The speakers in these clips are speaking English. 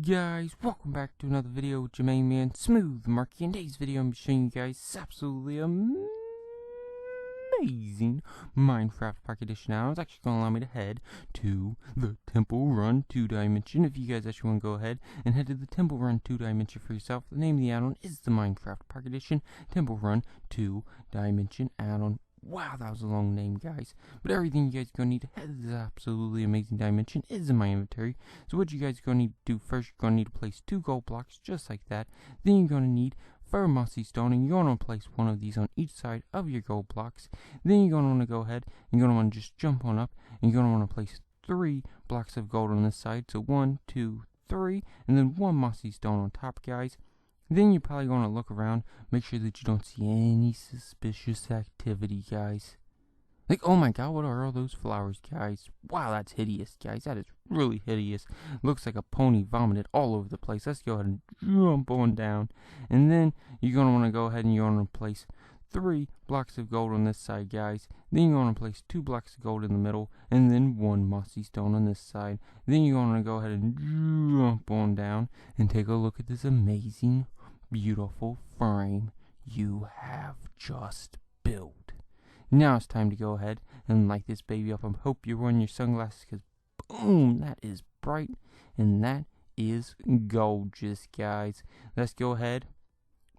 Guys, welcome back to another video with your main man, Smooth Marky. In today's video, I'm showing you guys this absolutely amazing Minecraft Park Edition. Now, it's actually going to allow me to head to the Temple Run 2 Dimension. If you guys actually want to go ahead and head to the Temple Run 2 Dimension for yourself, the name of the add-on is the Minecraft Park Edition Temple Run 2 Dimension add-on. Wow, that was a long name, guys. But everything you guys are going to need to head to this absolutely amazing dimension is in my inventory. So what you guys are going to need to do first, you're going to need to place 2 gold blocks just like that. Then you're going to need 4 mossy stone, and you're going to place one of these on each side of your gold blocks. Then you're going to want to go ahead, and you're going to want to just jump on up, and you're going to want to place 3 blocks of gold on this side. So 1, 2, 3, and then 1 mossy stone on top, guys. Then you're probably going to look around, make sure that you don't see any suspicious activity, guys. Like, oh my god, what are all those flowers, guys? Wow, that's hideous, guys. That is really hideous. Looks like a pony vomited all over the place. Let's go ahead and jump on down. And then you're going to want to go ahead and you're going to place 3 blocks of gold on this side, guys. Then you're going to place 2 blocks of gold in the middle, and then 1 mossy stone on this side. Then you're going to go ahead and jump on down and take a look at this amazing, beautiful frame you have just built. Now it's time to go ahead and light this baby up. I hope you're wearing your sunglasses, because boom, that is bright and that is gorgeous, guys. Let's go ahead,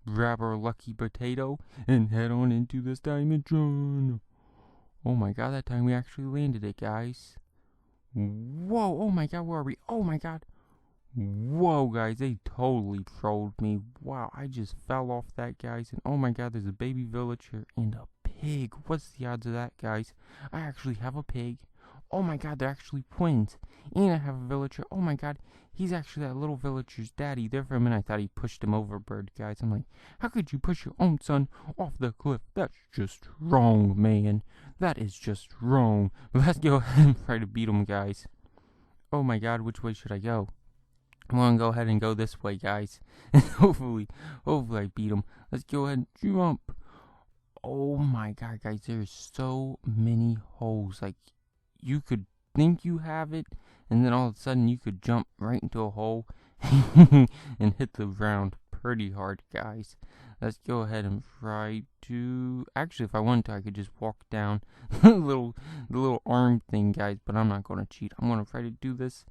grab our lucky potato, and head on into this dimension. Oh my god, that time we actually landed it, guys. Whoa, oh my god, where are we? Oh my god. Whoa, guys, they totally trolled me. Wow, I just fell off that, guys. And oh my god, there's a baby villager and a pig. What's the odds of that, guys? I actually have a pig. Oh my god, they're actually twins. And I have a villager. Oh my god, he's actually that little villager's daddy. There for a minute, I thought he pushed him overboard, guys. I'm like, how could you push your own son off the cliff? That's just wrong, man. That is just wrong. But let's go ahead and try to beat him, guys. Oh my god, which way should I go? I'm gonna go ahead and go this way, guys. And hopefully I beat him. Let's go ahead and jump. Oh my god, guys, there's so many holes. Like, you could think you have it, and then all of a sudden you could jump right into a hole and hit the ground pretty hard, guys. Let's go ahead and try to... Actually, if I wanted to, I could just walk down the little arm thing, guys. But I'm not gonna cheat. I'm gonna try to do this.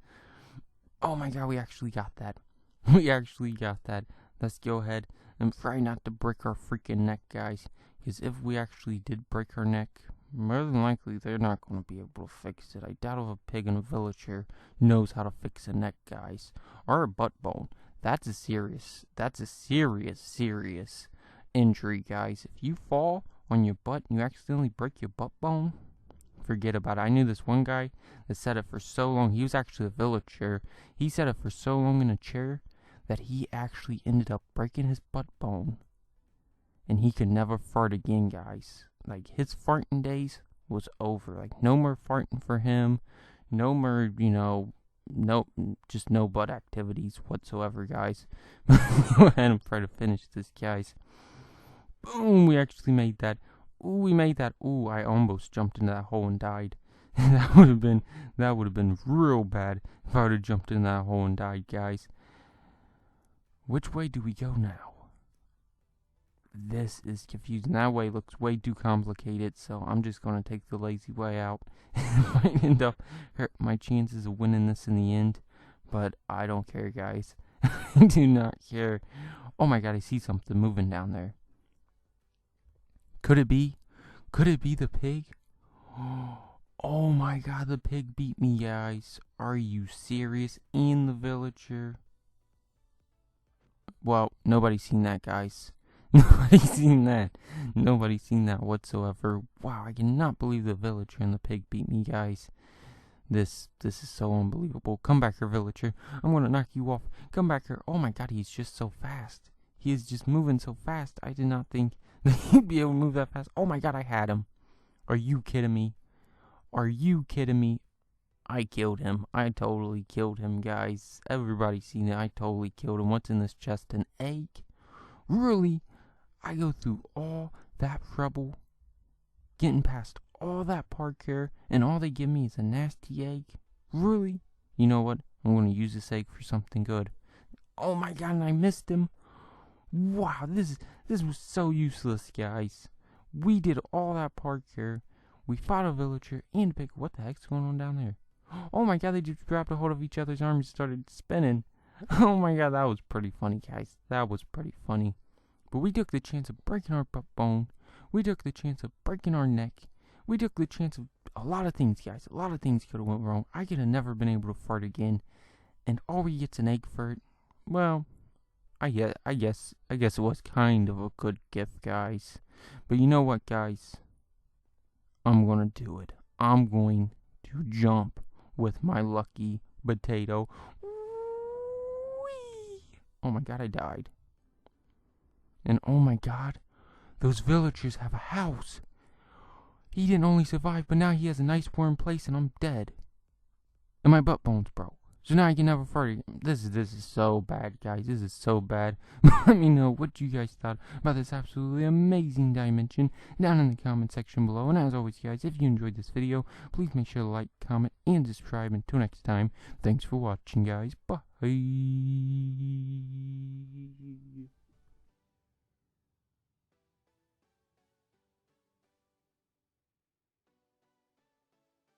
Oh my god, we actually got that. We actually got that. Let's go ahead and try not to break our freaking neck, guys. Because if we actually did break our neck, more than likely they're not going to be able to fix it. I doubt if a pig in a villager knows how to fix a neck, guys. Or a butt bone. That's a serious injury, guys. If you fall on your butt and you accidentally break your butt bone, forget about it. I knew this one guy that said it for so long. He was actually a villager. He said it for so long in a chair that he actually ended up breaking his butt bone. And he could never fart again, guys. Like, his farting days was over. Like, no more farting for him. No more, just no butt activities whatsoever, guys. Go ahead and try to finish this, guys. Boom, we actually made that. Ooh, we made that. Ooh, I almost jumped into that hole and died. that would have been real bad if I would have jumped in that hole and died, guys. Which way do we go now? This is confusing. That way looks way too complicated, so I'm just gonna take the lazy way out. It might end up hurt my chances of winning this in the end, but I don't care, guys. I do not care. Oh my god, I see something moving down there. Could it be? Could it be the pig? Oh my god, the pig beat me, guys. Are you serious? And the villager? Well, nobody's seen that, guys. Nobody's seen that. Nobody's seen that whatsoever. Wow, I cannot believe the villager and the pig beat me, guys. This is so unbelievable. Come back here, villager. I'm gonna knock you off. Come back here. Oh my god, he's just so fast. He is just moving so fast. I did not think that he'd be able to move that fast. Oh my god, I had him. Are you kidding me? Are you kidding me? I killed him. I totally killed him, guys. Everybody's seen it. I totally killed him. What's in this chest? An egg? Really? I go through all that trouble, getting past all that parkour, and all they give me is a nasty egg? Really? You know what? I'm going to use this egg for something good. Oh my god, and I missed him. Wow, this was so useless, guys. We did all that parkour. We fought a villager and a pig. What the heck's going on down there? Oh my god, they just grabbed a hold of each other's arms and started spinning. Oh my god, that was pretty funny, guys. That was pretty funny. But we took the chance of breaking our butt bone. We took the chance of breaking our neck. We took the chance of a lot of things, guys. A lot of things could have went wrong. I could have never been able to fart again. And all we get's an egg for it. Well, I guess it was kind of a good gift, guys. But you know what, guys? I'm gonna do it. I'm going to jump with my lucky potato. Whee! Oh my god, I died. And oh my god, those villagers have a house. He didn't only survive, but now he has a nice warm place and I'm dead. And my butt bone's broke. So now I can never fart again. This is so bad, guys. This is so bad. Let me know what you guys thought about this absolutely amazing dimension down in the comment section below. And as always, guys, if you enjoyed this video, please make sure to like, comment, and subscribe. Until next time, thanks for watching, guys. Bye.